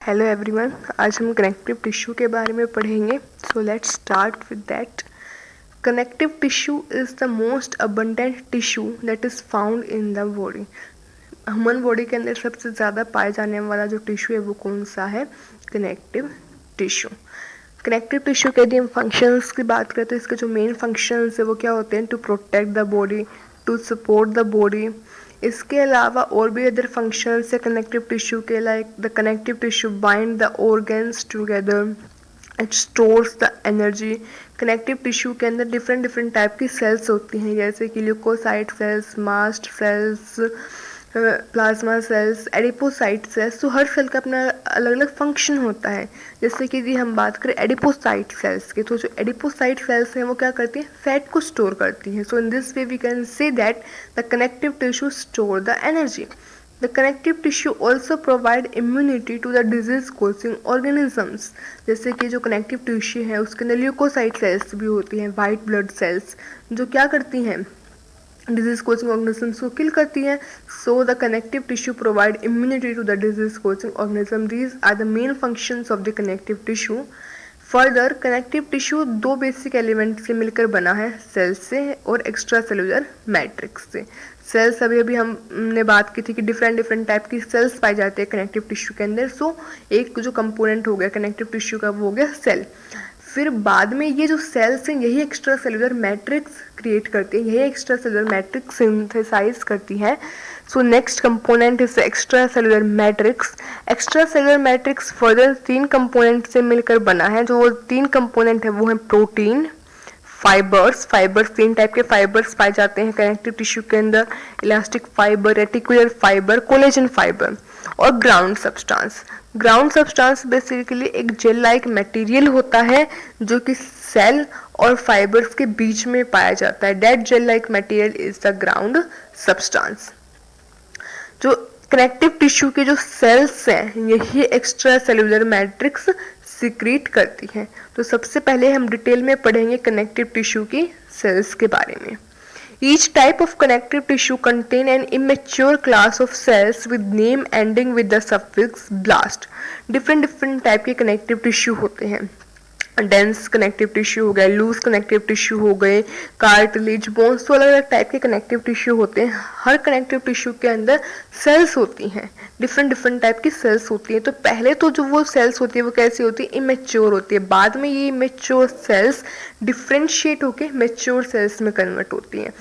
Hello everyone, आज हम connective tissue के बारे में पढ़ेंगे। So let's start with that. Connective tissue is the most abundant tissue that is found in the body. Human body के अंदर सबसे ज़्यादा पाए जाने वाला जो टिश्यू है वो कौन सा है? Connective tissue. कनेक्टिव टिश्यू के यदि हम फंक्शंस की बात करें तो इसके जो मेन फंक्शंस है वो क्या होते हैं? To protect the body, to support the body. इसके अलावा और भी अदर फंक्शंस है कनेक्टिव टिश्यू के, like the connective tissue bind the organs together, it stores the energy. Connective tissue के अंदर डिफरेंट डिफरेंट टाइप की सेल्स होती हैं, जैसे कि leukocyte cells, mast cells, plasma cells, adipocyte cells. तो हर सेल का अपना अलग अलग फंक्शन होता है। जैसे कि यदि हम बात करें एडिपोसाइट सेल्स की, तो जो एडिपोसाइट सेल्स हैं वो क्या करती हैं? फैट को स्टोर करती हैं। So in this way we can say that the connective tissue store the energy. The connective tissue also provide immunity to the disease causing organisms। जैसे कि जो कनेक्टिव टिश्यू है उसके अंदर ल्यूकोसाइट सेल्स भी होती हैं, वाइट ब्लड सेल्स, जो क्या करती हैं? डिजीज कोचिंग ऑर्गेनिजम्स को किल करती हैं। So the connective tissue provide immunity to the disease causing organism. These are the main functions of the connective tissue. Further connective tissue दो बेसिक एलिमेंट से मिलकर बना है, सेल से और एक्स्ट्रा सेलुलर मैट्रिक्स से। सेल्स अभी हमने बात की थी कि डिफरेंट डिफरेंट टाइप की सेल्स पाई जाती है कनेक्टिव टिश्यू के अंदर। सो एक जो कंपोनेंट हो गया कनेक्टिव टिश्यू का वो हो गया सेल। फिर बाद में ये जो सेल्स हैं यही एक्स्ट्रा सेलुलर मैट्रिक्स क्रिएट करती है, यही एक्स्ट्रा सेलुलर मैट्रिक्स सिंथेसाइज करती है। So next component is extra cellular matrix. Extra cellular matrix further तीन कंपोनेंट से मिलकर बना है। जो तीन कंपोनेंट है वो है प्रोटीन, फाइबर्स। तीन टाइप के फाइबर्स पाए जाते हैं कनेक्टिव टिश्यू के अंदर, elastic fibre, reticular fibre, collagen fibre, और ground substance. Ground substance basically एक जेल लाइक मटेरियल होता है जो कि सेल और फाइबर्स के बीच में पाया जाता है। That jail like material is the ground substance. जो कनेक्टिव टिश्यू के जो सेल्स हैं यही एक्स्ट्रा सेलुलर मैट्रिक्स सिक्रीट करती हैं। तो सबसे पहले हम डिटेल में पढ़ेंगे कनेक्टिव टिश्यू की सेल्स के बारे में। Each type of connective tissue contain an immature class of cells with name ending with the suffix blast। different type के कनेक्टिव टिश्यू होते हैं। डेंस कनेक्टिव टिश्यू हो गए, लूज कनेक्टिव टिश्यू हो गए, कार्टिलेज, बोन्स। तो अलग अलग टाइप के कनेक्टिव टिश्यू होते हैं। हर कनेक्टिव टिश्यू के अंदर सेल्स होती हैं, डिफरेंट टाइप की सेल्स होती हैं। तो पहले तो जो वो सेल्स होती है वो कैसी होती है? इमेच्योर होती है। बाद में ये इमेच्योर सेल्स डिफ्रेंशिएट होकर मेच्योर सेल्स में कन्वर्ट होती हैं।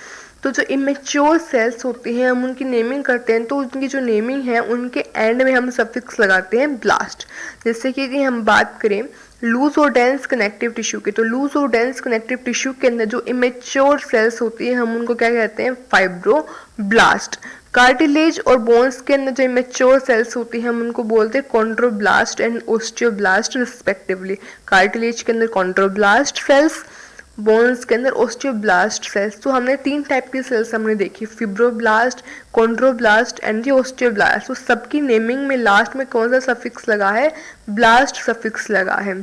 तो जो इमेच्योर सेल्स होती हैं हम उनकी नेमिंग करते हैं, तो उनकी जो नेमिंग है उनके एंड में हम सफिक्स लगाते हैं ब्लास्ट। जैसे कि यदि हम बात करें लूज और डेंस कनेक्टिव टिश्यू की, तो लूज और डेंस कनेक्टिव टिश्यू के अंदर जो इमेच्योर सेल्स होती है हम उनको क्या कहते हैं? फाइब्रोब्लास्ट। कार्टिलेज और बोन्स के अंदर जो इमेच्योर सेल्स होती है हम उनको बोलते हैं chondroblast and osteoblast respectively. Cartilage के अंदर कॉन्ड्रोब्लास्ट सेल्स, बोन्स के अंदर ओस्टियोब्लास्ट सेल्स। तो हमने तीन टाइप की सेल्स हमने देखी, फिब्रोब्लास्ट, कॉन्ड्रोब्लास्ट एंड ओस्टियोब्लास्ट। तो सबकी नेमिंग में लास्ट में कौन सा सफिक्स लगा है? ब्लास्ट सफिक्स लगा है।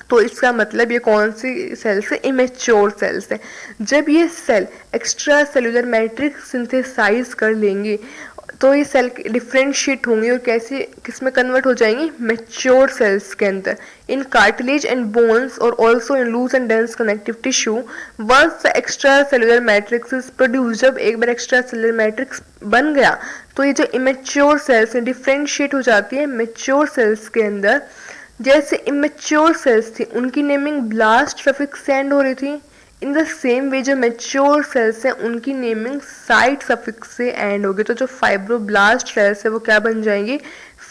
तो इसका मतलब ये कौन सी सेल्स है? इमेच्योर सेल्स है। जब ये cell extra cellular matrix synthesize कर लेंगे तो ये सेल डिफ्रेंशिएट होंगे और कैसे किस में कन्वर्ट हो जाएंगी? मेच्योर सेल्स के अंदर। इन कार्टिलेज एंड बोन्स और also in loose and dense connective tissue once the extra cellular matrix is produce. जब एक बार एक्स्ट्रा सेलुलर मैट्रिक्स बन गया तो ये जो इमेच्योर सेल्स हैं डिफ्रेंशिएट हो जाती है मेच्योर सेल्स के अंदर। जैसे इमेच्योर सेल्स थी उनकी नेमिंग ब्लास्ट सफिक्स से एंड हो रही थी, इन द सेम वे जो मेच्योर सेल्स हैं उनकी नेमिंग साइट सफिक्स से एंड होगी। तो जो फाइब्रोब्लास्ट सेल्स है वो क्या बन जाएंगी?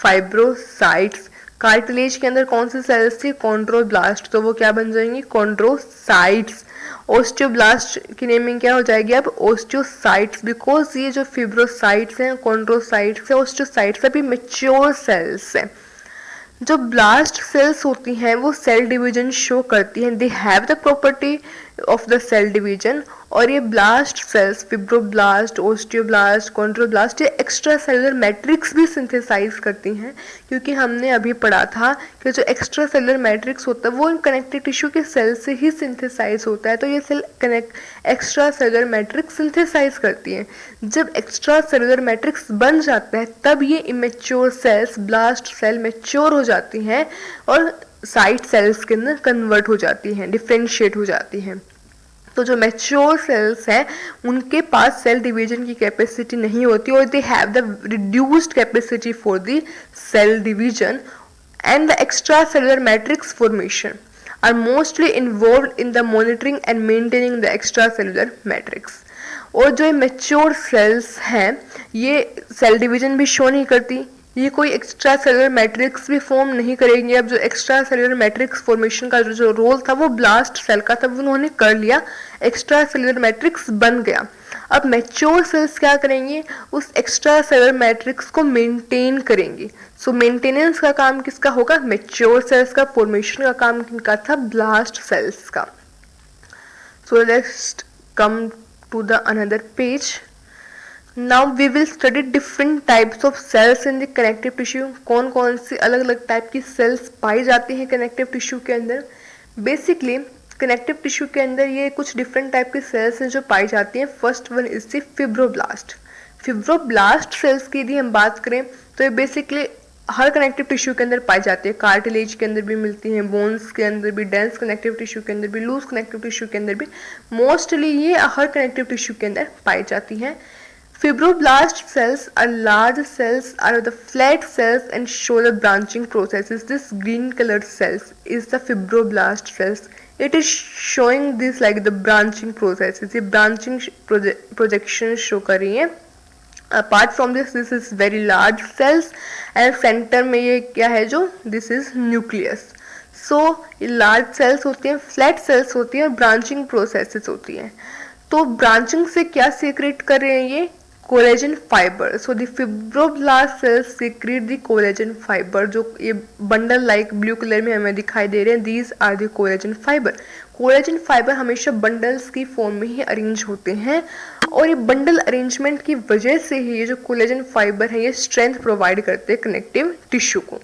फाइब्रोसाइट्स। कार्टिलेज के अंदर कौन सी सेल्स थी? कॉन्ड्रोब्लास्ट, तो वो क्या बन जाएंगी? कॉन्ड्रोसाइट्स। ओस्टियोब्लास्ट की नेमिंग क्या हो जाएगी अब? ओस्टियोसाइट्स, बिकॉज ये जो फिब्रोसाइट्स हैं, कॉन्ड्रोसाइट्स है, ओस्टियोसाइट्स अभी मेच्योर सेल्स हैं। जो ब्लास्ट सेल्स होती हैं वो सेल डिवीजन शो करती हैं। They have the property of the cell division. और ये blast cells, fibroblast, osteoblast, chondroblast, ये एक्स्ट्रा सेलुलर मैट्रिक्स भी सिंथेसाइज करती हैं, क्योंकि हमने अभी पढ़ा था कि जो एक्स्ट्रा सेलुलर मैट्रिक्स होता है वो कनेक्टिव टिश्यू के सेल से ही सिंथेसाइज होता है। तो ये cell extra cellular matrix synthesize करती हैं। जब एक्स्ट्रा सेलुलर मैट्रिक्स बन जाता है तब ये immature cells, blast cell mature हो जाती हैं और साइट सेल्स के अंदर कन्वर्ट हो जाती हैं, डिफ्रेंशिएट हो जाती हैं। तो जो मैच्योर सेल्स हैं उनके पास सेल डिवीजन की कैपेसिटी नहीं होती, और they have the reduced capacity for the cell division and the extracellular matrix formation are mostly involved in the monitoring and maintaining the extracellular matrix। और जो मैच्योर सेल्स हैं ये सेल डिवीजन भी show नहीं करती, ये कोई एक्स्ट्रा सेलुलर मैट्रिक्स भी फॉर्म नहीं करेंगे। अब जो एक्स्ट्रा सेलुलर मैट्रिक्स फॉर्मेशन का जो रोल था वो ब्लास्ट सेल का था, वो उन्होंने कर लिया, एक्स्ट्रा सेलुलर मैट्रिक्स बन गया। अब मैच्योर सेल्स क्या करेंगे, उस एक्स्ट्रा सेलुलर मैट्रिक्स को मेंटेन करेंगे। सो मेंटेनेंस का काम किसका होगा, मैच्योर सेल्स का। फॉर्मेशन का काम किनका था, ब्लास्ट सेल्स का। So let's come to the another page. Now we will study different types of cells in the connective tissue। कौन कौन सी अलग अलग टाइप की सेल्स पाई जाती हैं कनेक्टिव टिश्यू के अंदर। बेसिकली कनेक्टिव टिश्यू के अंदर ये कुछ डिफरेंट टाइप की सेल्स हैं जो पाई जाती हैं। First one is the fibroblast. Fibroblast cells की यदि हम बात करें तो ये बेसिकली हर कनेक्टिव टिश्यू के अंदर पाई जाती है। कार्टिलेज के अंदर भी मिलती हैं, बोन्स के अंदर भी, डेंस कनेक्टिव टिश्यू के अंदर भी, लूज कनेक्टिव टिश्यू के अंदर भी, मोस्टली ये हर कनेक्टिव टिश्यू के अंदर पाई जाती हैं। Fibroblast cells are large cells, are the flat cells and show the branching processes. This green colored cells is the fibroblast cells. It is showing this like the branching processes. ये branching projection show कर रही है। Apart from this is very large cells and center में ये क्या है जो this is nucleus. So ये large cells होती हैं, flat cells होती हैं और branching processes होती हैं। तो branching से क्या secrete कर रहे हैं ये collagen fibre. So the fibroblast sales secret the collagen fibre, जो ये बंडल लाइक ब्लू कलर में हमें दिखाई दे रहे हैं, these are the collagen fibre. Collagen fibre हमेशा बंडल्स की फॉर्म में ही अरेंज होते हैं और ये बंडल अरेंजमेंट की वजह से ही ये जो कोलेजन फाइबर है ये स्ट्रेंथ प्रोवाइड करते हैं कनेक्टिव टिश्यू को।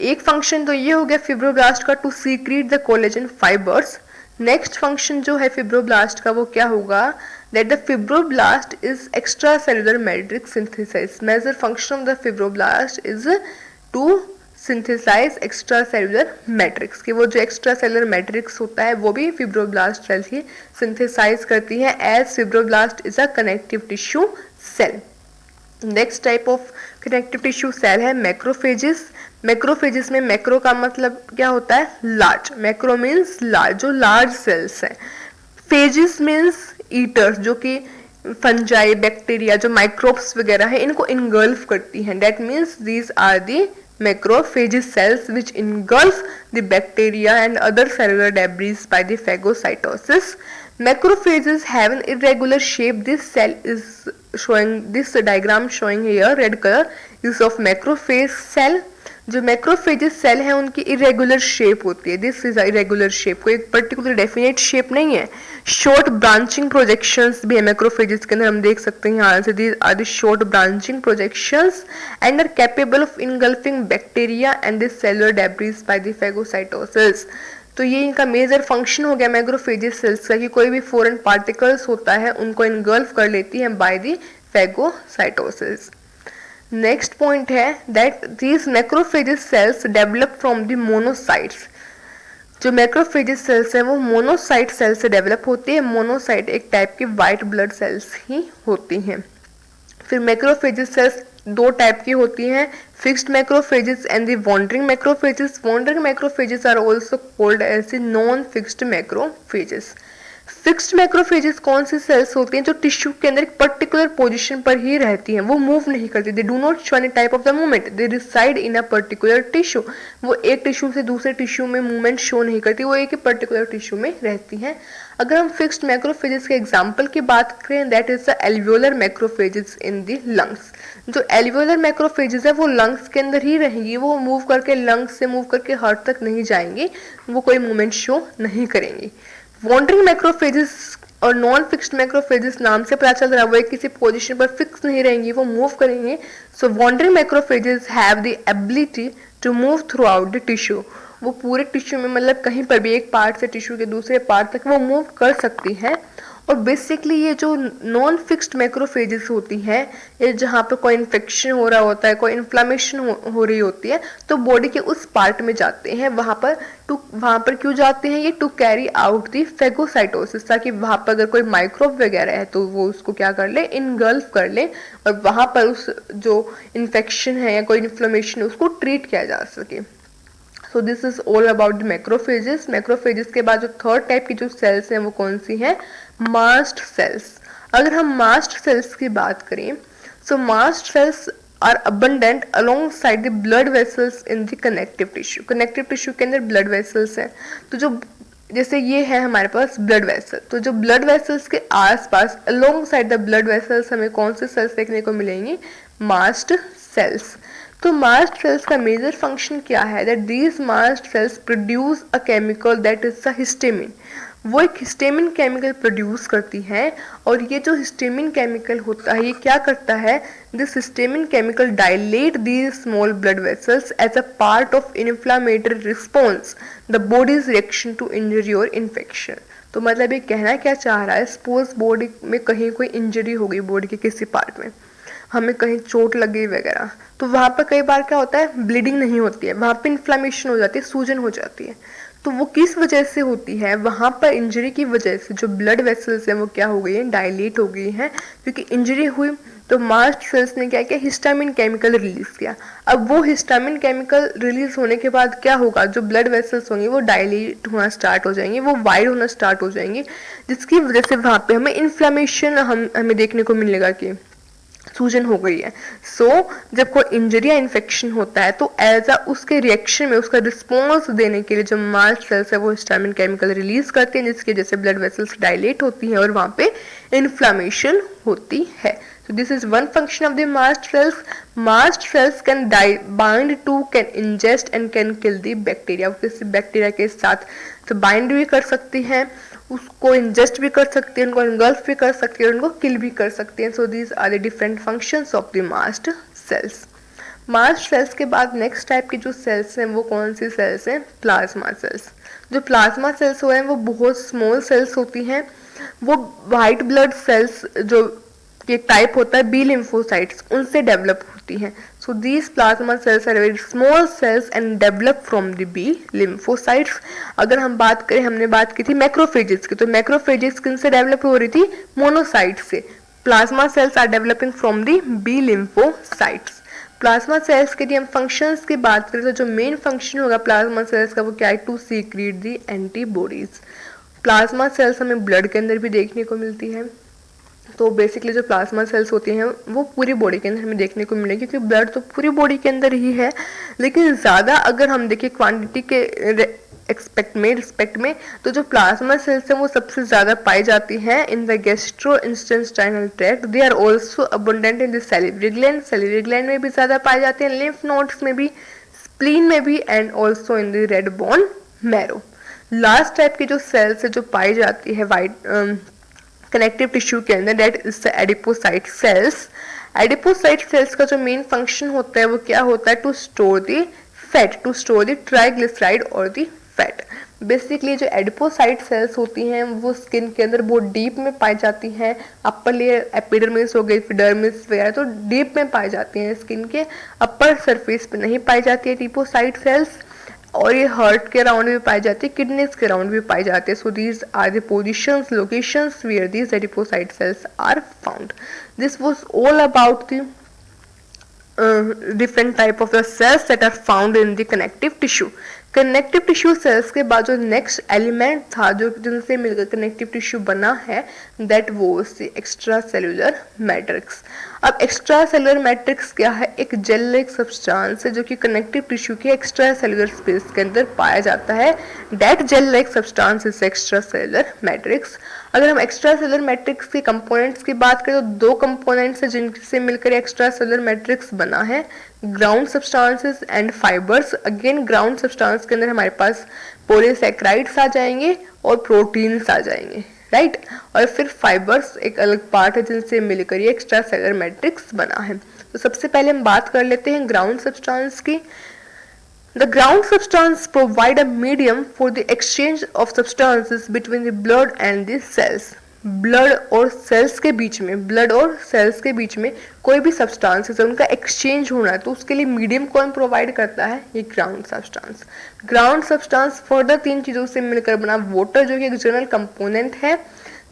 एक फंक्शन तो ये हो गया फिब्रोब्लास्ट का, to secrete the collagen fibres. Next function जो है फिब्रोब्लास्ट का वो क्या होगा, that the fibroblast is extracellular matrix synthesis। Major function of the fibroblast is to synthesize extracellular matrix। कि वो जो extracellular matrix होता है वो भी fibroblast cell ही synthesize करती है, as fibroblast is a connective tissue cell। Next type of connective tissue cell है मैक्रोफेजेस। मैक्रोफेजेस में मैक्रो का मतलब क्या होता है, लार्ज। मैक्रो मीन्स लार्ज, जो लार्ज सेल्स है। फेजेस मीन्स ईटर्स, जो कि फंजाई, बैक्टीरिया, जो माइक्रोब्स वगैरह है इनको इनगल्फ करती हैं। That means these are the macrophage cells which engulf the bacteria and other cellular debris by the phagocytosis। Macrophages have an irregular shape। This cell is showing, this diagram showing here red color is of macrophage cell। जो macrophages cell है उनकी irregular shape होती है, this is irregular shape, कोई एक particular definite shape नहीं है। Short branching projections भी है मैक्रोफेजेस के अंदर, हम देख सकते हैं यहाँ से, these are the short branching projections and are capable of engulfing bacteria and the cellular debris by the phagocytosis. तो ये इनका मेजर फंक्शन हो गया मैक्रोफेजेस सेल्स का कि कोई भी फॉरेन पार्टिकल्स होता है उनको इनगल्फ कर लेती है by the phagocytosis. Next point है that these macrophages cells develop from the monocytes. जो मैक्रोफेजेस सेल्स हैं वो मोनोसाइट सेल से डेवलप होती है। मोनोसाइट एक टाइप की वाइट ब्लड सेल्स ही होती हैं। फिर मैक्रोफेजेस सेल्स दो टाइप की होती हैं, fixed macrophages and the wandering macrophages. Wandering macrophages are also called as the non fixed macrophages. Fixed macrophages कौन सी सेल्स होती हैं जो टिश्यू के अंदर एक पर्टिकुलर पोजीशन पर ही रहती हैं, वो मूव नहीं करती। They do not show any type of the movement, they reside in a particular tissue. वो एक टिश्यू से दूसरे टिश्यू में मूवमेंट शो नहीं करती, वो एक ही पर्टिकुलर टिश्यू में रहती हैं। अगर हम फिक्स्ड मैक्रोफेजेस के एग्जाम्पल की बात करें, that is the alveolar macrophages in the lungs. जो एल्वियोलर मैक्रोफेजेस है वो लंग्स के अंदर ही रहेंगी, वो मूव करके लंग्स से मूव करके हार्ट तक नहीं जाएंगी, वो कोई मूवमेंट शो नहीं करेंगी। वॉन्डरिंग मैक्रोफेजेस और नॉन फिक्स्ड मैक्रोफेजेस नाम से पता चल रहा है वो एक किसी पोजीशन पर फिक्स नहीं रहेंगी, वो मूव करेंगे. So wandering macrophages have the ability to move throughout the tissue. वो पूरे टिश्यू में मतलब कहीं पर भी एक पार्ट से टिश्यू के दूसरे पार्ट तक वो मूव कर सकती है. और बेसिकली ये जो नॉन फिक्स्ड मैक्रोफेजेस होती हैं, ये जहाँ पे कोई इन्फेक्शन हो रहा होता है, कोई इन्फ्लामेशन हो रही होती है, तो बॉडी के उस पार्ट में जाते हैं. वहाँ पर क्यों जाते हैं ये? To carry out the phagocytosis, ताकि वहाँ पर अगर कोई माइक्रोब वगैरह है तो वो उसको क्या कर ले, इनगल्फ कर ले, और वहाँ पर उस जो इन्फेक्शन है या कोई इन्फ्लेमेशन है उसको ट्रीट किया जा सके. So this is all about the macrophages. Macrophages के बाद जो थर्ड टाइप की जो सेल्स हैं वो कौन सी हैं? Mast cells. अगर हम मास्ट सेल्स की बात करें, so mast cells are abundant alongside the blood vessels in the connective tissue. Connective tissue के अंदर ब्लड वेसल्स हैं, तो जो जैसे ये है हमारे पास ब्लड वेसल, तो जो ब्लड वेसल्स के आसपास along side the blood vessels हमें कौन से सेल्स देखने को मिलेंगी? Mast cells. तो मास्ट सेल्स का मेजर फंक्शन क्या है? That these mast cells produce a chemical that is the histamine. वो एक हिस्टामिन केमिकल प्रोड्यूस करती हैं, और ये जो हिस्टामिन केमिकल होता है ये क्या करता है? This histamine chemical dilate these small blood vessels as a part of inflammatory response the body's reaction to injury और इन्फेक्शन. तो मतलब ये कहना क्या चाह रहा है? सपोज बॉडी में कहीं कोई इंजरी हो गई, बॉडी के किसी पार्ट में हमें कहीं चोट लग गई वगैरह, तो वहाँ पर कई बार क्या होता है? ब्लीडिंग नहीं होती है, वहाँ पे इन्फ्लामेशन हो जाती है, सूजन हो जाती है. तो वो किस वजह से होती है? वहाँ पर इंजरी की वजह से जो ब्लड वेसल्स हैं वो क्या हो गई हैं? डायलेट हो गई हैं, क्योंकि इंजरी हुई. तो मास्ट सेल्स ने क्या किया? हिस्टामिन केमिकल रिलीज किया. अब वो हिस्टामिन केमिकल रिलीज होने के बाद क्या होगा? जो ब्लड वेसल्स होंगे वो डायलेट होना स्टार्ट हो जाएंगे, वो वाइड होना स्टार्ट हो जाएंगे, जिसकी वजह से वहाँ पे हमें इन्फ्लामेशन हमें देखने को मिलेगा कि सूजन हो गई है. जब कोई इंजरी या इन्फेक्शन होता है तो एज अ उसके रिएक्शन में उसका रिस्पॉन्स देने के लिए जो मास्ट सेल्स है वो हिस्टामिन केमिकल रिलीज करते हैं, जिसकी वजह से ब्लड वेसल्स डायलेट होती हैं और वहाँ पे इन्फ्लामेशन होती है. So this is one function of the mast cells. Mast cells can bind to, can ingest and can kill the bacteria. किसी बैक्टीरिया के साथ तो बाइंड भी कर सकती हैं, उसको इंजेस्ट भी कर सकती हैं, उनको इनगल्फ भी कर सकती हैं, उनको किल भी कर सकती हैं. So these are the different functions of the mast cells. Mast cells के बाद नेक्स्ट टाइप की जो सेल्स हैं वो कौन सी सेल्स हैं? Plasma cells. जो प्लाज्मा सेल्स हो हैं वो बहुत स्मॉल सेल्स होती हैं. वो वाइट ब्लड सेल्स जो एक टाइप होता है बी लिम्फोसाइट्स, उनसे डेवलप होती हैं. So these plasma cells are very small cells and develop from the B lymphocytes. अगर हम बात करें, हमने बात की थी मैक्रोफेजेस की, तो मैक्रोफेजेस किन से डेवलप हो रही थी? मोनोसाइट से. Plasma cells are developing from the B lymphocytes. Plasma cells के यदि हम फंक्शंस की बात करें तो जो मेन फंक्शन होगा प्लाज्मा सेल्स का वो क्या है? To secrete the antibodies. Plasma cells हमें ब्लड के अंदर भी देखने को मिलती है. तो बेसिकली जो प्लाज्मा सेल्स होती हैं वो पूरी बॉडी के अंदर हमें देखने को मिलेगी, क्योंकि ब्लड तो पूरी बॉडी के अंदर ही है. लेकिन ज़्यादा अगर हम देखें क्वांटिटी के रिस्पेक्ट में तो जो प्लाज्मा सेल्स हैं वो सबसे ज़्यादा पाई जाती हैं in the gastrointestinal tract. They are also abundant in the salivary gland. Salivary gland में भी ज़्यादा पाए जाते हैं, लिम्फ नोड्स में भी, स्प्लीन में भी, and also in the red bone marrow. Last type की जो सेल्स है जो पाई जाती है वाइट कनेक्टिव टिश्यू के अंदर, that is the adipocyte cells. Adipocyte cells का जो मेन फंक्शन होता है वो क्या होता है? To store the fat, to store the triglyceride और द फैट. बेसिकली जो एडिपोसाइट सेल्स होती हैं वो स्किन के अंदर बहुत डीप में पाई जाती हैं. अपर लेयर एपिडर्मिस हो गई, एपिडर्मिस वगैरह तो डीप में पाई जाती हैं, स्किन के अपर सरफेस पे नहीं पाई जाती है एडिपोसाइट सेल्स. और ये हार्ट के अराउंड भी पाई जाती है, किडनीज के अराउंड भी पाई जाती है. So these are the positions, locations where these adipocyte cells are found. This was all about the different type of the cells that are found in the connective tissue. Connective tissue cells के बाद जो next element था जो जिनसे मिलकर connective tissue बना है, that was the extra cellular matrix. अब एक्स्ट्रा सेलुलर मैट्रिक्स क्या है? एक जेल लाइक सब्सटेंस है जो कि कनेक्टिव टिश्यू के एक्स्ट्रा सेलुलर स्पेस के अंदर पाया जाता है. That gel like substance is extra cellular matrix. अगर हम एक्स्ट्रा सेलुलर मैट्रिक्स के कंपोनेंट्स की बात करें तो दो कंपोनेंट्स हैं जिनसे मिलकर एक्स्ट्रा सेलुलर मैट्रिक्स बना है. Ground substances and fibres. Again ground substance के अंदर हमारे पास पॉलीसैकेराइड्स आ जाएंगे और प्रोटीन्स आ जाएंगे, राइट। और फिर फाइबर्स एक अलग पार्ट है जिनसे मिलकर ये एक्स्ट्रा सेलुलर मैट्रिक्स बना है। तो सबसे पहले हम बात कर लेते हैं ग्राउंड सब्सटेंस की। The ground substance provide a medium for the exchange of substances between the blood and the cells. Blood और सेल्स के बीच में, ब्लड और सेल्स के बीच में कोई भी सब्सटेंस है उनका एक्सचेंज होना है, तो उसके लिए मीडियम कौन प्रोवाइड करता है? ये ground substance. Ground substance further तीन चीजों से मिलकर बना वाटर जो कि एक जनरल कंपोनेंट है,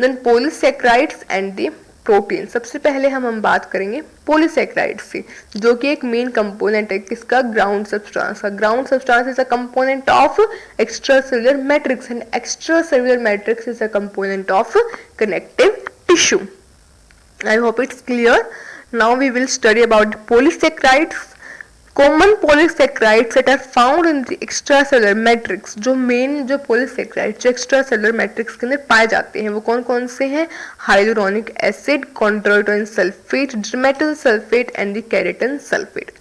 then polysaccharides and the protein. सबसे पहले हम बात करेंगे पॉलीसैकेराइड्स की, जो कि एक मेन कंपोनेंट है किसका? ग्राउंड सब्सटेंस का। Ground substance is a component of extra cellular matrix and extra cellular matrix is a component of connective tissue. I hope it's clear. Now we will study about polysaccharides. Common polysaccharides that are found in the extracellular matrix. जो main जो polysaccharides जो extracellular matrix के अंदर पाए जाते हैं वो कौन कौन से हैं? Hyaluronic acid, chondroitin sulfate, dermatan sulfate and the keratin sulfate.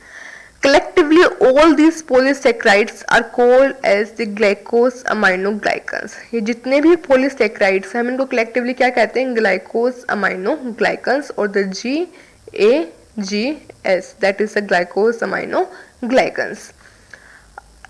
Collectively, all these polysaccharides are called as the glycosaminoglycans. ये जितने भी polysaccharides हैं हम इनको collectively क्या कहते हैं? glycosaminoglycans और the GAGs, that is the glycosaminoglycans.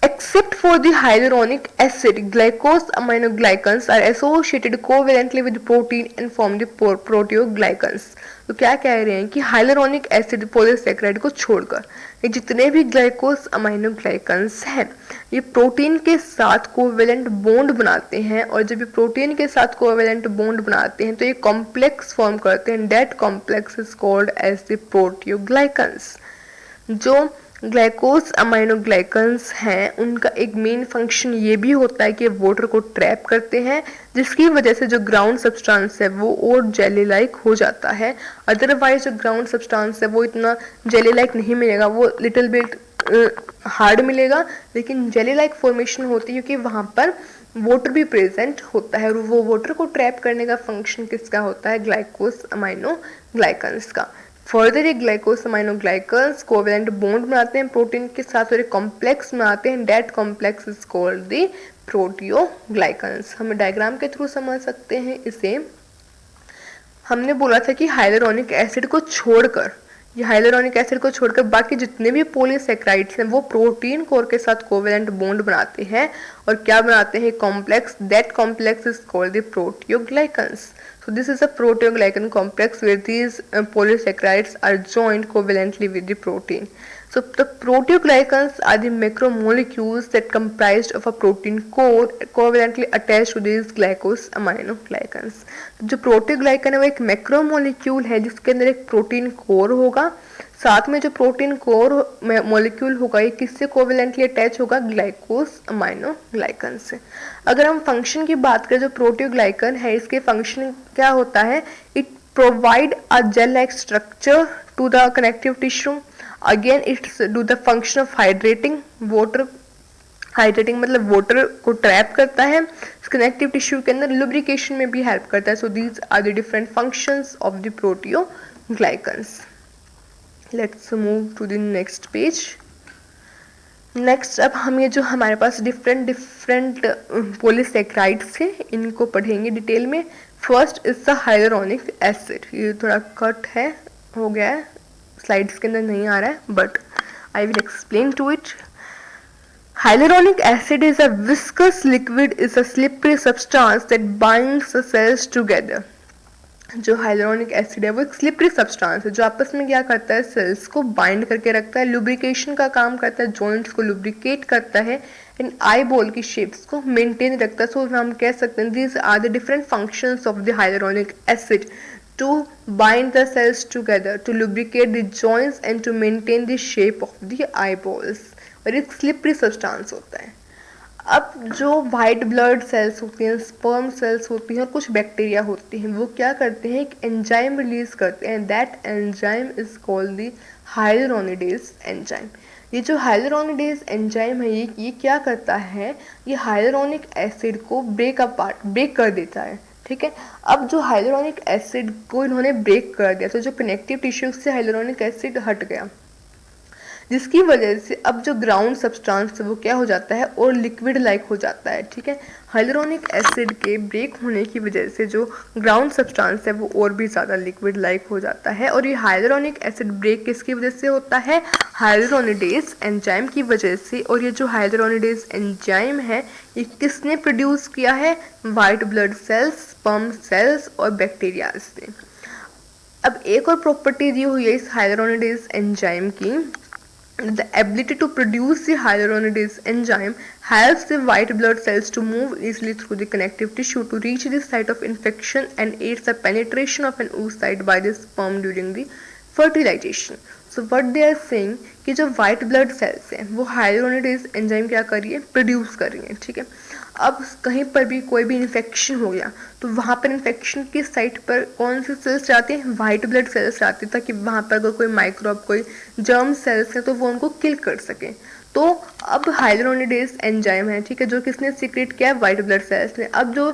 Except for the hyaluronic acid, glycosaminoglycans are associated covalently with protein and form the proteoglycans. तो क्या कह रहे हैं कि हाइलुरोनिक एसिड पॉलीसैकेराइड को छोड़कर ये जितने भी ग्लाइकोसामाइनोग्लाइकन्स हैं ये प्रोटीन के साथ कोवेलेंट बॉन्ड बनाते हैं, और जब ये प्रोटीन के साथ कोवेलेंट बॉन्ड बनाते हैं तो ये कॉम्प्लेक्स फॉर्म करते हैं। That complex is called as the proteoglycans. जो ग्लाइकोस अमाइनोग्लाइकन्स हैं उनका एक मेन फंक्शन ये भी होता है कि वाटर को ट्रैप करते हैं, जिसकी वजह से जो ग्राउंड सब्सटेंस है वो और जेली लाइक हो जाता है। अदरवाइज जो ग्राउंड सब्सटेंस है वो इतना जेली लाइक नहीं मिलेगा, वो लिटिल बिट हार्ड मिलेगा, लेकिन जेली लाइक फॉर्मेशन होती है क्योंकि वहाँ पर वाटर भी प्रेजेंट होता है, और वो वाटर को ट्रैप करने का फंक्शन किसका होता है? ग्लाइकोस अमाइनोग्लाइकन्स का। फर्दर ये ग्लाइकोसामाइनोग्लाइकन्स कोवेलेंट बॉन्ड बनाते हैं प्रोटीन के साथ और एक कॉम्प्लेक्स बनाते हैं। That complex is called the proteoglycans. हम डायग्राम के थ्रू समझ सकते हैं इसे। हमने बोला था कि हाइलुरोनिक एसिड को छोड़कर, ये हाइलुरोनिक एसिड को छोड़कर बाकी जितने भी पॉलीसैकेराइड्स हैं वो प्रोटीन कोर के साथ कोवेलेंट बॉन्ड बनाते हैं और क्या बनाते हैं? Complex. That complex is called the proteoglycans. So this is a proteoglycan complex where these polysaccharides are joined covalently with the protein. So the proteoglycans are the macromolecules that comprised of a protein core covalently attached to these glycosaminoglycans. जो प्रोटियोग्लाइकन है वो एक macromolecule है जिसके अंदर एक protein core होगा, साथ में जो प्रोटीन कोर मॉलिक्यूल होगा ये किससे कोवेलेंटली अटैच होगा? ग्लाइकोस अमाइनोग्लाइकन से। अगर हम फंक्शन की बात करें जो प्रोटियोग्लाइकन है इसके फंक्शन क्या होता है? It provide a gel like structure to the connective tissue. Again it's do the function of hydrating water. Hydrating मतलब वाटर को ट्रैप करता है कनेक्टिव टिश्यू के अंदर, लुब्रिकेशन में भी हेल्प करता है। So these are the different functions of the proteoglycans. Let's move to the next page. Next अब हम ये जो हमारे पास डिफरेंट पॉलीसैकेराइड्स हैं इनको पढ़ेंगे डिटेल में. First is the hyaluronic acid. ये थोड़ा कट है, हो गया है, स्लाइड्स के अंदर नहीं आ रहा है, but I will explain to it. Hyaluronic acid is a viscous liquid, is a slippery substance that binds the cells together. जो हाइलुरोनिक एसिड है वो एक स्लिपरी सब्सटेंस है जो आपस में क्या करता है? सेल्स को बाइंड करके रखता है, लुब्रिकेशन का काम करता है, जॉइंट्स को लुब्रिकेट करता है, एंड आई बॉल की शेप्स को मेंटेन रखता है. सो हम कह सकते हैं these are the different functions of the hyaluronic acid to bind the cells together, to lubricate the joints and to maintain the shape of the eyeballs. और एक स्लिपरी सब्सटेंस होता है. अब जो वाइट ब्लड सेल्स होती हैं, sperm cells होती हैं और कुछ बैक्टीरिया होती हैं, वो क्या करते हैं? एक एंजाइम रिलीज करते हैं. That enzyme is called the hyaluronidase enzyme. ये जो हाइलुरोनिडेज एंजाइम है ये क्या करता है? ये हाइलुरोनिक एसिड को ब्रेक कर देता है. ठीक है. अब जो हाइलुरोनिक एसिड को इन्होंने ब्रेक कर दिया तो जो कनेक्टिव टिश्यू से हाइलुरोनिक एसिड हट गया. जिसकी वजह से अब जो ग्राउंड सब्सटेंस है वो क्या हो जाता है और लिक्विड लाइक हो जाता है, ठीक है। हाइलुरोनिक एसिड के ब्रेक होने की वजह से जो ग्राउंड सब्सटेंस है वो और भी ज़्यादा लिक्विड लाइक हो जाता है। और ये हाइलुरोनिक एसिड ब्रेक किसकी वजह से होता है? हाइलुरोनिडेज एंजाइम की वजह से। और ये जो हाइलुरोनिडेज एंजाइम है ये किसने प्रोड्यूस किया है? White blood cells, sperm cells और बैक्टीरियाज से। अब एक और प्रॉपर्टी दी हुई है इस हाइलुरोनिडेज एंजाइम की, the ability to produce the hyaluronidase enzyme helps the white blood cells to move easily through the connective tissue to reach the site of infection and aids the penetration of an oocyte by the sperm during the fertilization. So what they are saying कि जो white blood cells हैं वो hyaluronidase enzyme क्या कर रही है? Produce कर रही है, ठीक है। अब कहीं पर भी कोई भी इन्फेक्शन हो गया तो वहाँ पर इन्फेक्शन की साइट पर कौन से सेल्स जाते हैं? वाइट ब्लड सेल्स जाते हैं, ताकि वहाँ पर अगर कोई माइक्रोब, कोई जर्म सेल्स है तो वो उनको किल कर सके। तो अब हाइलुरोनिडेज एंजाइम है, ठीक है, जो किसने सीक्रेट किया है? वाइट ब्लड सेल्स ने। अब जो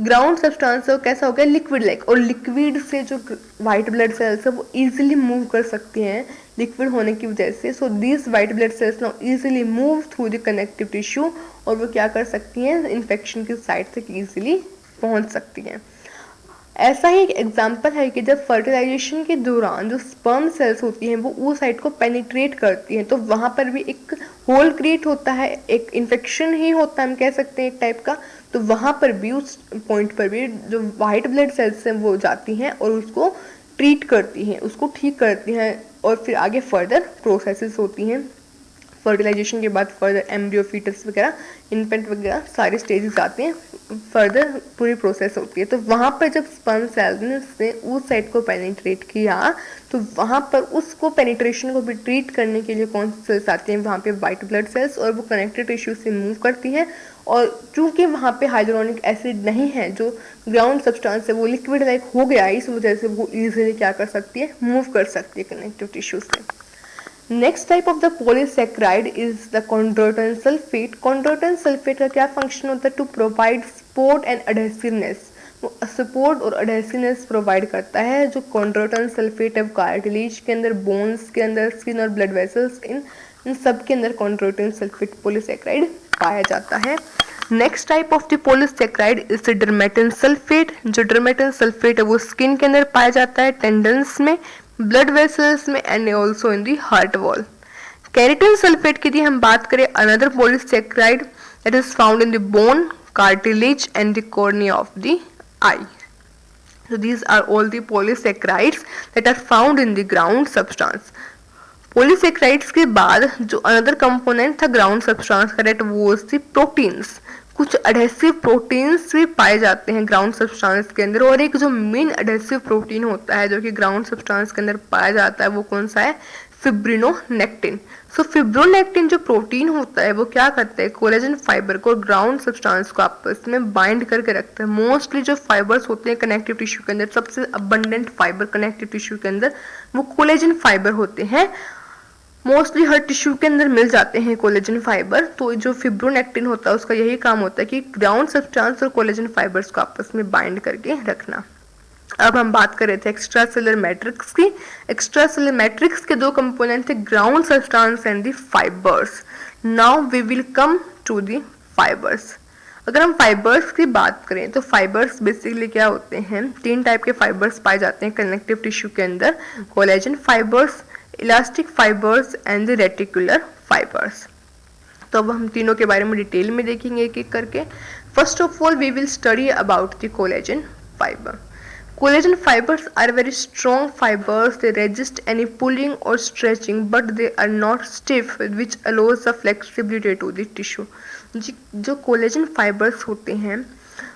ग्राउंड सब्सटेंस है वो कैसा हो गया? Liquid like. और लिक्विड से जो वाइट ब्लड सेल्स है वो इजीली मूव कर सकती हैं लिक्विड होने की वजह से। So this white blood cells now easily move through the connective tissue, और वो क्या कर सकती हैं? इन्फेक्शन की साइट तक इजीली पहुंच सकती हैं। ऐसा ही एक एग्जाम्पल है कि जब फर्टिलाइजेशन के दौरान जो स्पर्म सेल्स होती हैं वो उस साइट को पेनिट्रेट करती हैं तो वहाँ पर भी एक होल क्रिएट होता है, एक इन्फेक्शन ही होता है, हम कह सकते हैं एक टाइप का। तो वहाँ पर भी, उस पॉइंट पर भी जो वाइट ब्लड सेल्स हैं वो जाती हैं और उसको ट्रीट करती हैं, उसको ठीक करती हैं, और फिर आगे फर्दर प्रोसेसेस होती हैं। फर्टिलाइजेशन के बाद फर्दर एम्ब्रियो, फीटस वगैरह, इन्फेंट वगैरह सारे स्टेजेस आते हैं, फर्दर पूरी प्रोसेस होती है। तो वहाँ पर जब स्पर्म सेल्स ने उस साइट को पेनिट्रेट किया तो वहाँ पर उसको पेनिट्रेशन को भी ट्रीट करने के लिए कौन सी सेल्स आती हैं? वहाँ पे वाइट ब्लड सेल्स, और वो कनेक्टिव टिश्यू से मूव करती हैं। और चूंकि वहाँ पे हाइलुरोनिक एसिड नहीं है, जो ग्राउंड सब्सटेंस है वो लिक्विड लाइक हो गया, इस वजह से वो इजीली क्या कर सकती है? मूव कर सकती है कनेक्टिव टिश्यू से। Next type of the polysaccharide is the chondroitin sulphate. Chondroitin sulphate का क्या फंक्शन होता है? To provide support and adhesiveness. वो सपोर्ट और अडेसिवनेस प्रोवाइड करता है। जो कॉन्ड्रोटन सल्फेट है कार्टिलेज के अंदर, बोन्स के अंदर, स्किन और ब्लड वेसल्स, इन सब के अंदर कॉन्ड्रोटन सल्फेट पॉलीसेक्राइड पाया जाता है। Next type of the polysaccharide is the dermatan sulphate. जो डर्मेटन सल्फेट है वो स्किन के अंदर पाया जाता है, टेंडन्स में, ब्लड वेसल्स में, and also in the heart wall. Keratin sulphate की यदि हम बात करें, another polysaccharide that is found in the bone, cartilage and the cornea of the I. So these are all the polysaccharides that are found in the ground substance. Polysaccharides के बाद जो another component था ground substance का, that was the proteins. कुछ adhesive proteins भी पाए जाते हैं ग्राउंड सब्सटेंस के अंदर, और एक जो मेन अडेसिव प्रोटीन होता है जो कि ग्राउंड सब्सटेंस के अंदर पाया जाता है वो कौन सा है? फिब्रिनोनेक्टिन। सो फिब्रोनेक्टिन जो प्रोटीन होता है वो क्या करता है? कोलेजन फाइबर को, ग्राउंड सब्सटेंस को आपस में बाइंड करके रखता है। मोस्टली जो फाइबर्स होते हैं कनेक्टिव टिश्यू के अंदर, सबसे अबंडेंट फाइबर कनेक्टिव टिश्यू के अंदर वो कोलेजन फाइबर होते हैं। मोस्टली हर टिश्यू के अंदर मिल जाते हैं कोलेजन फाइबर। तो जो फिब्रोनेक्टिन होता है उसका यही काम होता है कि ग्राउंड सब्सटेंस और कोलेजन फाइबर्स को आपस में बाइंड करके रखना। अब हम बात कर रहे थे एक्स्ट्रा सेलुलर मैट्रिक्स की। एक्स्ट्रा सेलुलर मैट्रिक्स के दो कंपोनेंट थे, ground substance and the fibers. Now we will come to the fibers. अगर हम फाइबर्स की बात करें तो फाइबर्स बेसिकली क्या होते हैं? तीन टाइप के फाइबर्स पाए जाते हैं कनेक्टिव टिश्यू के अंदर, collagen fibres, elastic fibres and the reticular fibres. तो अब हम तीनों के बारे में डिटेल में देखेंगे एक एक करके। First of all we will study about the collagen fiber. Collagen fibers are very strong fibers. They resist any pulling or stretching, but they are not stiff, which allows the flexibility to the tissue. जो collagen fibres होते हैं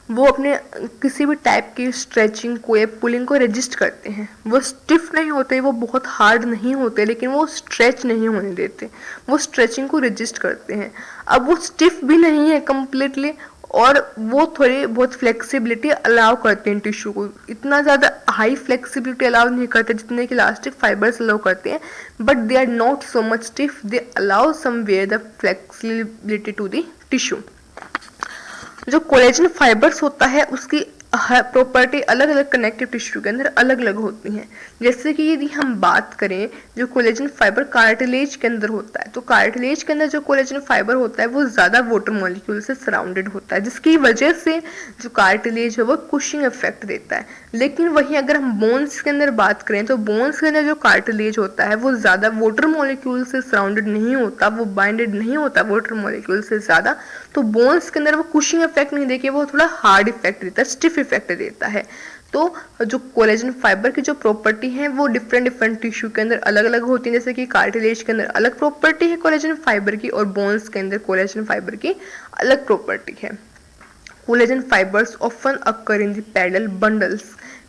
वो अपने किसी भी type की stretching को या पुलिंग को रेजिस्ट करते हैं। वो स्टिफ नहीं होते, वो बहुत हार्ड नहीं होते, लेकिन वो स्ट्रेच नहीं होने देते, वो स्ट्रेचिंग को रेजिस्ट करते हैं। अब वो स्टिफ भी नहीं है कम्प्लीटली, और वो थोड़ी बहुत फ्लेक्सिबिलिटी अलाउ करते हैं टिश्यू को। इतना ज़्यादा हाई फ्लेक्सिबिलिटी अलाउ नहीं करते जितने कि इलास्टिक फाइबर्स अलाउ करते हैं, but they are not so much stiff, they allow somewhere the flexibility to the tissue. जो कोलेजन फाइबर्स होता है उसकी प्रॉपर्टी अलग अलग कनेक्टिव टिश्यू के अंदर अलग अलग होती हैं। जैसे कि यदि हम बात करें जो कोलेजन फाइबर कार्टिलेज के अंदर होता है, तो कार्टिलेज के अंदर जो कोलेजन फाइबर होता है वो ज़्यादा वाटर मॉलिक्यूल से सराउंडेड होता है, जिसकी वजह से जो कार्टिलेज है वो कुशिंग इफेक्ट देता है। लेकिन वहीं अगर हम बोन्स के अंदर बात करें तो बोन्स के अंदर जो कार्टिलेज होता है वो ज़्यादा वाटर मॉलिक्यूल से सराउंडेड नहीं होता, वो बाइंडेड नहीं होता वाटर मॉलिक्यूल से ज़्यादा, तो बोन्स के अंदर वो कुशिंग इफेक्ट नहीं देके वो थोड़ा हार्ड इफेक्ट देता है, स्टिफ इफेक्ट देता है। तो जो कोलेजन फाइबर की जो प्रॉपर्टी है वो डिफरेंट डिफरेंट टिश्यू के अंदर अलग अलग होती है। जैसे कि कार्टिलेज के अंदर अलग प्रॉपर्टी है कोलेजन फाइबर की, और बोन्स के अंदर कोलेजन फाइबर की अलग प्रॉपर्टी है। Collagen fibres often occur in the parallel bundles.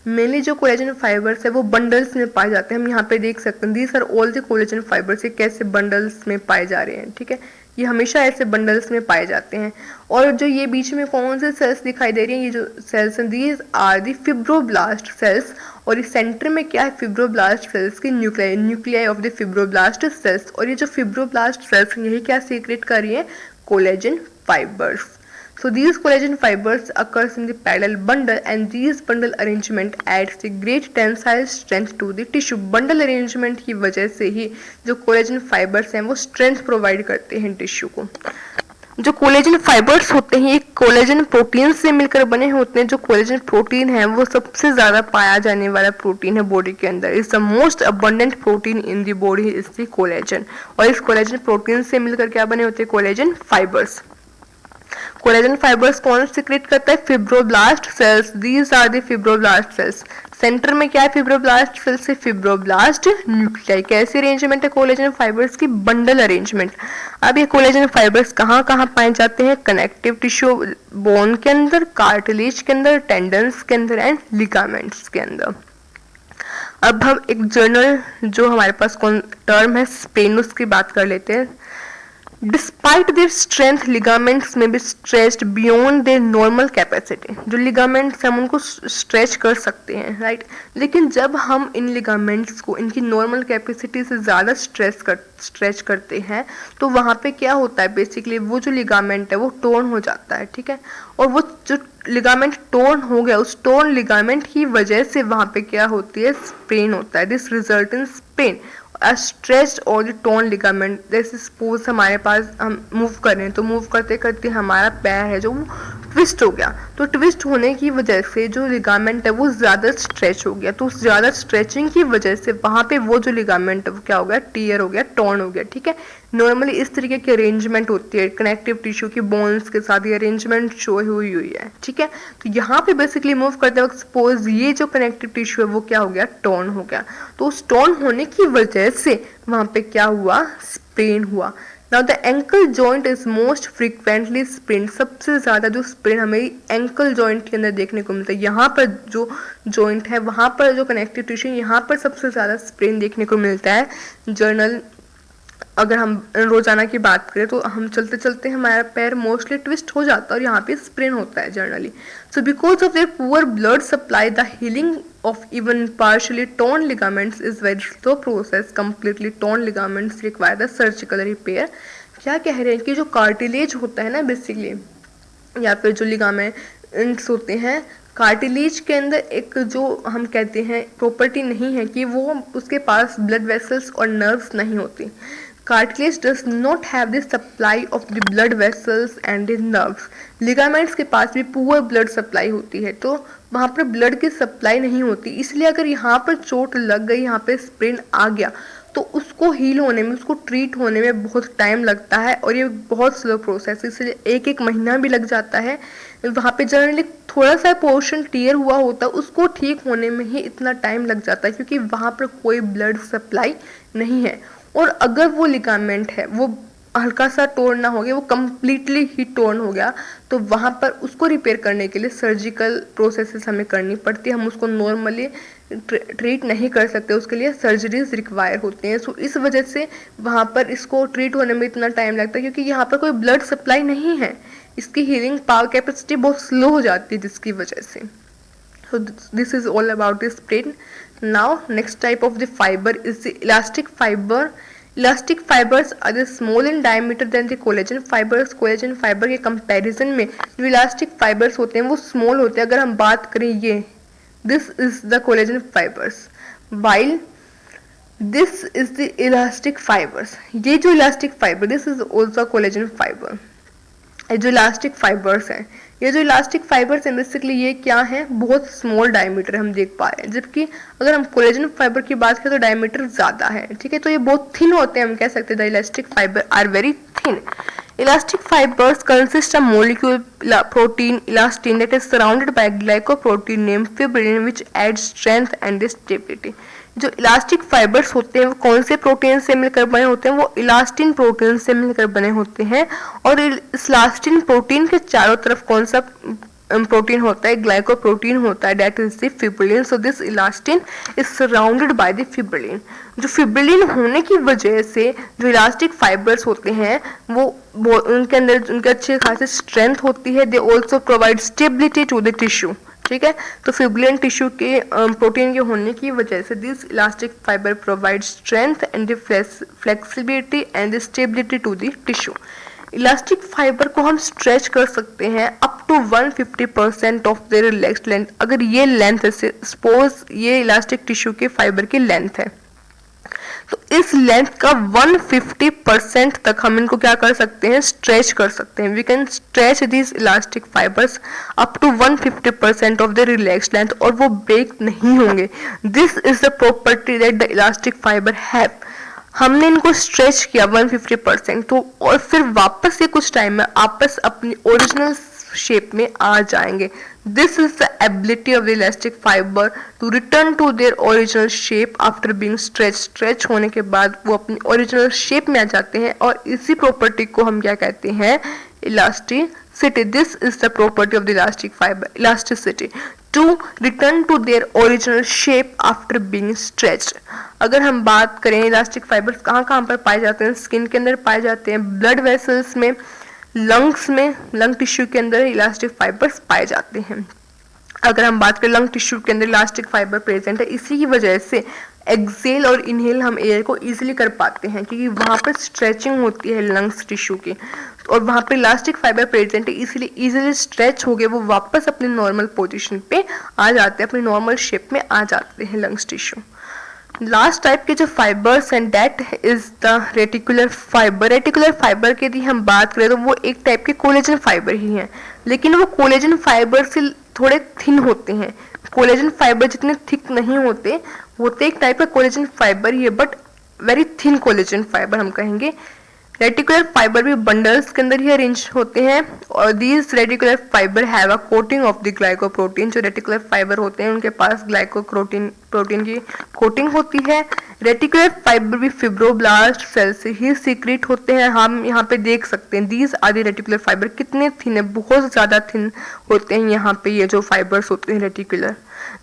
Mainly जो कोलेजन फाइबर्स है वो बंडल्स में पाए जाते हैं। हम यहाँ पे देख सकते हैं these are all the collagen fibers, ये कैसे बंडल्स में पाए जा रहे हैं, ठीक है, ये हमेशा ऐसे बंडल्स में पाए जाते हैं। और जो ये बीच में कौन से सेल्स दिखाई दे रही हैं, ये जो सेल्स हैं these are the fibroblast cells, और इस सेंटर में क्या है, फिब्रोब्लास्ट सेल्स की nuclei of the fibroblast cells. और ये जो फिब्रोब्लास्ट सेल्स यही क्या सीक्रेट कर रही है, collagen fibres. So these collagen fibers occurs in the parallel bundle, and these bundle arrangement adds the great tensile strength to the tissue. bundle arrangement की वजह से ही जो collagen fibers हैं वो strength provide करते हैं टिश्यू को। जो कोलेजन फाइबर्स होते हैं ये कोलेजन प्रोटीन से मिलकर बने होते हैं। जो कोलेजन प्रोटीन है वो सबसे ज्यादा पाया जाने वाला प्रोटीन है बॉडी के अंदर। Is the most abundant protein in the body is the collagen, और इस कोलेजन प्रोटीन से मिलकर क्या बने होते हैं, कोलेजन फाइबर्स। कोलेजन फाइबर्स कौन सीक्रेट करता है, fibroblast cells, these are the fibroblast cells. Center में क्या है, फिब्रोब्लास्ट सेल्स से फिब्रोब्लास्ट न्यूक्लियाई। कैसी अरेंजमेंट है कोलेजन फाइबर्स की, बंडल अरेंजमेंट। अब ये कोलेजन फाइबर्स कहाँ कहाँ पाए जाते हैं, कनेक्टिव टिश्यू, बोन के अंदर, कार्टिलेज के अंदर, टेंडन्स के अंदर एंड लिगामेंट्स के अंदर। अब हम एक जनरल जो हमारे पास कौन टर्म है स्प्रेन, उसकी बात कर लेते हैं। Despite their strength, ligaments may be stretched beyond their normal capacity. जो ligaments हम उनको stretch कर सकते हैं, right? लेकिन जब हम इन ligaments को इनकी normal capacity से ज़्यादा stretch करते हैं तो वहाँ पे क्या होता है, basically वो जो ligament है वो torn हो जाता है, ठीक है। और वो जो ligament torn हो गया, उस torn ligament की वजह से वहाँ पे क्या होती है, sprain होता है। This result in sprain. Stretched और टोन लिगामेंट, जैसे सपोज हमारे पास हम मूव कर रहे हैं तो मूव करते करते हमारा पैर है जो ट्विस्ट हो गया, तो ट्विस्ट होने की वजह से जो लिगामेंट है वो ज़्यादा स्ट्रेच हो गया, तो उस ज़्यादा स्ट्रेचिंग की वजह से वहाँ पे वो जो लिगामेंट है वो क्या हो गया, टीयर हो गया, टॉर्न हो गया, ठीक है। नॉर्मली इस तरीके की अरेंजमेंट होती है कनेक्टिव टिश्यू की बोन्स के साथ, ये अरेंजमेंट शो हुई है, ठीक है। तो यहाँ पे बेसिकली मूव करते वक्त सपोज ये जो कनेक्टिव टिश्यू है वो क्या हो गया, टॉर्न हो गया, तो उस टॉर्न होने की वजह से वहाँ पे क्या हुआ, स्प्रेन हुआ। Now the ankle joint is most frequently sprain. सबसे ज़्यादा जो स्प्रेन हमें एंकल जॉइंट के अंदर देखने को मिलता है, यहाँ पर जो जॉइंट है वहाँ पर जो कनेक्टिव टिश्यू यहाँ पर सबसे ज़्यादा स्प्रेन देखने को मिलता है। जर्नल अगर हम रोजाना की बात करें तो हम चलते चलते हमारा पैर मोस्टली ट्विस्ट हो जाता है और यहाँ पे स्प्रेन होता है generally. So because of their poor blood supply the healing of even partially torn ligaments is very slow process. Completely torn ligaments require the surgical repair. क्या कह रहे हैं कि जो कार्टिलेज होता है ना बेसिकली, या फिर जो लिगामेंट्स होते हैं, कार्टिलेज के अंदर एक जो हम कहते हैं प्रॉपर्टी नहीं है कि वो उसके पास ब्लड वेसल्स और नर्व्स नहीं होती। Cartilage does not have the supply of the blood vessels and the nerves. Ligaments के पास भी पुअर ब्लड सप्लाई होती है, तो वहाँ पर ब्लड की सप्लाई नहीं होती, इसलिए अगर यहाँ पर चोट लग गई, यहाँ पे स्प्रेन आ गया तो उसको हील होने में, उसको ट्रीट होने में बहुत टाइम लगता है और ये बहुत स्लो प्रोसेस है, इसलिए एक महीना भी लग जाता है। वहाँ पे जनरली थोड़ा सा पोर्शन टीयर हुआ होता है, उसको ठीक होने में ही इतना टाइम लग जाता है क्योंकि वहाँ पर कोई ब्लड सप्लाई नहीं है। और अगर वो लिगामेंट है वो हल्का सा टोर्न ना हो गया, वो कम्प्लीटली ही टोर्न हो गया, तो वहाँ पर उसको रिपेयर करने के लिए सर्जिकल प्रोसेसेस हमें करनी पड़ती है। हम उसको नॉर्मली ट्रीट नहीं कर सकते, उसके लिए सर्जरीज रिक्वायर होती हैं। सो इस वजह से वहाँ पर इसको ट्रीट होने में इतना टाइम लगता है क्योंकि यहाँ पर कोई ब्लड सप्लाई नहीं है, इसकी हीलिंग पावर कैपेसिटी बहुत स्लो हो जाती है जिसकी वजह से। So this is all about the sprain. Now next type of the fiber is the elastic fiber. Elastic fibers are small in diameter than the collagen fibers. Collagen fiber के comparison में जो elastic fibres होते हैं वो small होते हैं। अगर हम बात करें ये this is the collagen fibres while this is the elastic fibres. ये जो elastic fibre this is also collagen fibre. ये जो इलास्टिक फाइबर्स हैं ये जो इलास्टिक फाइबर्स हैं बेसिकली ये क्या है, बहुत स्मॉल डायमीटर हम देख पा रहे हैं, जबकि अगर हम कोलेजन फाइबर की बात करें तो डायमीटर ज्यादा है। ठीक है, तो ये बहुत थिन होते हैं, हम कह सकते हैं the elastic fiber are very thin. Elastic fibers consist of molecule protein elastin that is surrounded by glycoprotein named fibrillin which adds strength and stability। जो इलास्टिक फाइबर्स होते हैं वो कौन से प्रोटीन से मिलकर बने होते हैं, वो इलास्टिन प्रोटीन से मिलकर बने होते हैं। और इस इलास्टिन प्रोटीन के चारों तरफ कौन सा प्रोटीन होता है, ग्लाइकोप्रोटीन होता है, that is the fibrillin. So this elastin is surrounded by the fibrillin. जो फिब्रिलिन होने की वजह से जो इलास्टिक फाइबर्स होते हैं वो उनके अंदर उनके अच्छे खासे स्ट्रेंथ होती है। They also provide stability to the tissue. ठीक है, तो फिब्रिलिन टिश्यू के प्रोटीन के होने की वजह से this elastic fiber provide strength and flexibility and stability to the tissue. Elastic fiber को हम स्ट्रेच कर सकते हैं up to 150% of their relaxed length. अगर ये लेंथ है, सपोज ये इलास्टिक टिश्यू के फाइबर की लेंथ है, तो इस लेंथ का 150% तक हम इनको क्या कर सकते हैं, स्ट्रेच कर सकते हैं। We can stretch this elastic fibers up to 150% of the relaxed length और वो ब्रेक नहीं होंगे। This is the property that the elastic fiber have. हमने इनको स्ट्रेच किया 150% तो और फिर वापस से कुछ टाइम में आपस अपनी ओरिजिनल शेप में आ जाएंगे। This is the ability of the elastic fiber to return to their original shape after being stretch. Stretch होने के बाद वो अपनी ओरिजिनल शेप में आ जाते हैं और इसी प्रॉपर्टी को हम क्या कहते हैं, elasticity. This is the property of the elastic fiber, elasticity to return to their original shape after being stretched. अगर हम बात करें इलास्टिक फाइबर्स कहाँ कहाँ पर पाए जाते हैं, स्किन के अंदर पाए जाते हैं, ब्लड वेसल्स में, लंग्स में, लंग टिश्यू के अंदर इलास्टिक फाइबर्स पाए जाते हैं। अगर हम बात करें लंग टिश्यू के अंदर इलास्टिक फाइबर प्रेजेंट है, इसी की वजह से एक्सेल और इनहेल हम एयर को इजीली कर पाते हैं क्योंकि वहाँ पर स्ट्रेचिंग होती है लंग्स टिश्यू की और वहाँ पे इलास्टिक फाइबर प्रेजेंट है, इसलिए इजीली स्ट्रेच हो गए वो वापस अपने नॉर्मल पोजीशन पे आ जाते हैं, अपनी नॉर्मल शेप में आ जाते हैं लंग्स टिश्यू। लास्ट टाइप के जो fibres and that is the reticular fibre. Reticular fibre की यदि हम बात करें तो वो एक टाइप के कोलेजन फाइबर ही हैं, लेकिन वो कोलेजन फाइबर से थोड़े थिन होते हैं। कोलेजन फाइबर जितने थिक नहीं होते, होते एक टाइप का कोलेजन फाइबर ही है but very thin collagen fibre हम कहेंगे। रेटिकुलर फाइबर भी बंडल्स के अंदर ही अरेंज होते हैं और these reticular fibre have a coating of the glycoprotein. जो रेटिकुलर फाइबर होते हैं उनके पास ग्लाइकोप्रोटीन की कोटिंग होती है। रेटिकुलर फाइबर भी फिब्रोब्लास्ट सेल से ही सीक्रेट होते हैं, हम यहाँ पे देख सकते हैं। These are the reticular fiber कितने थिन है, बहुत ज्यादा थिन होते हैं यहाँ पे ये जो फाइबर्स होते हैं रेटिकुलर।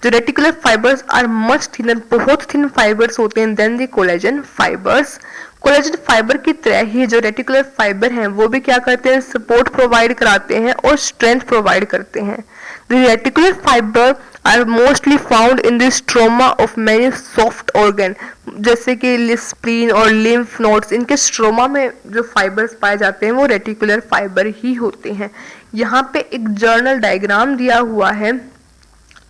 जो reticular fibers are much thinner, बहुत थिन फाइबर्स होते हैं then the collagen fibers. Collagen fiber की तरह ही जो रेटिकुलर फाइबर हैं वो भी क्या करते हैं, सपोर्ट प्रोवाइड कराते हैं और स्ट्रेंथ प्रोवाइड करते हैं। The reticular fiber are mostly found in the stroma of many soft organ, जैसे कि स्प्लीन और लिम्फ नोड्स, इनके स्ट्रोमा में जो फाइबर्स पाए जाते हैं वो रेटिकुलर फाइबर ही होते हैं। यहाँ पे एक जर्नल डायग्राम दिया हुआ है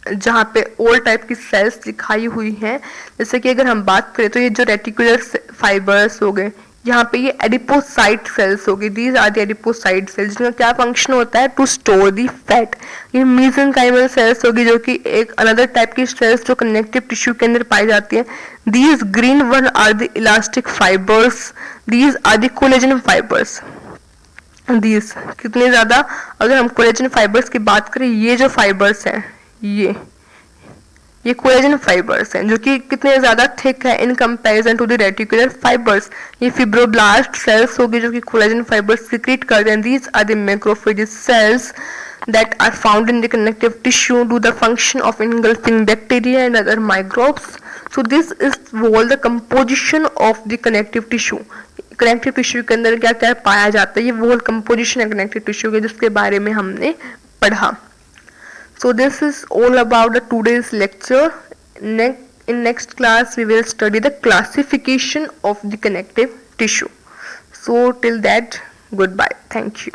जहाँ पे ऑल टाइप की सेल्स दिखाई हुई हैं। जैसे कि अगर हम बात करें तो ये जो रेटिकुलर फाइबर्स हो गए, यहाँ पे ये एडिपोसाइट सेल्स हो गई। These are the adipocyte cells जिनका क्या फंक्शन होता है, टू स्टोर दी फैट। ये मेसेंकाइमल सेल्स होगी जो कि एक अनदर टाइप की सेल्स जो कनेक्टिव टिश्यू के अंदर पाई जाती है। These green one are the elastic fibers, these are the collagen fibers. These कितने ज्यादा, अगर हम कोलेजन फाइबर्स की बात करें, ये जो फाइबर्स हैं ये कोलेजन फाइबर्स हैं जो कि कितने ज्यादा थिक है in comparison to the reticular fibers. ये फिब्रोब्लास्ट सेल्स होगी जो कि कोलेजन फाइबर्स सीक्रेट करते हैं। These are the macrophage cells that are found in the connective tissue do the function of engulfing bacteria and other microbes. So this is all the composition of the connective tissue. Connective tissue के अंदर क्या क्या पाया जाता है, ये वोल composition है connective tissue के जिसके बारे में हमने पढ़ा। So this is all about the today's lecture. In next class we will study the classification of the connective tissue. So till that, goodbye. Thank you.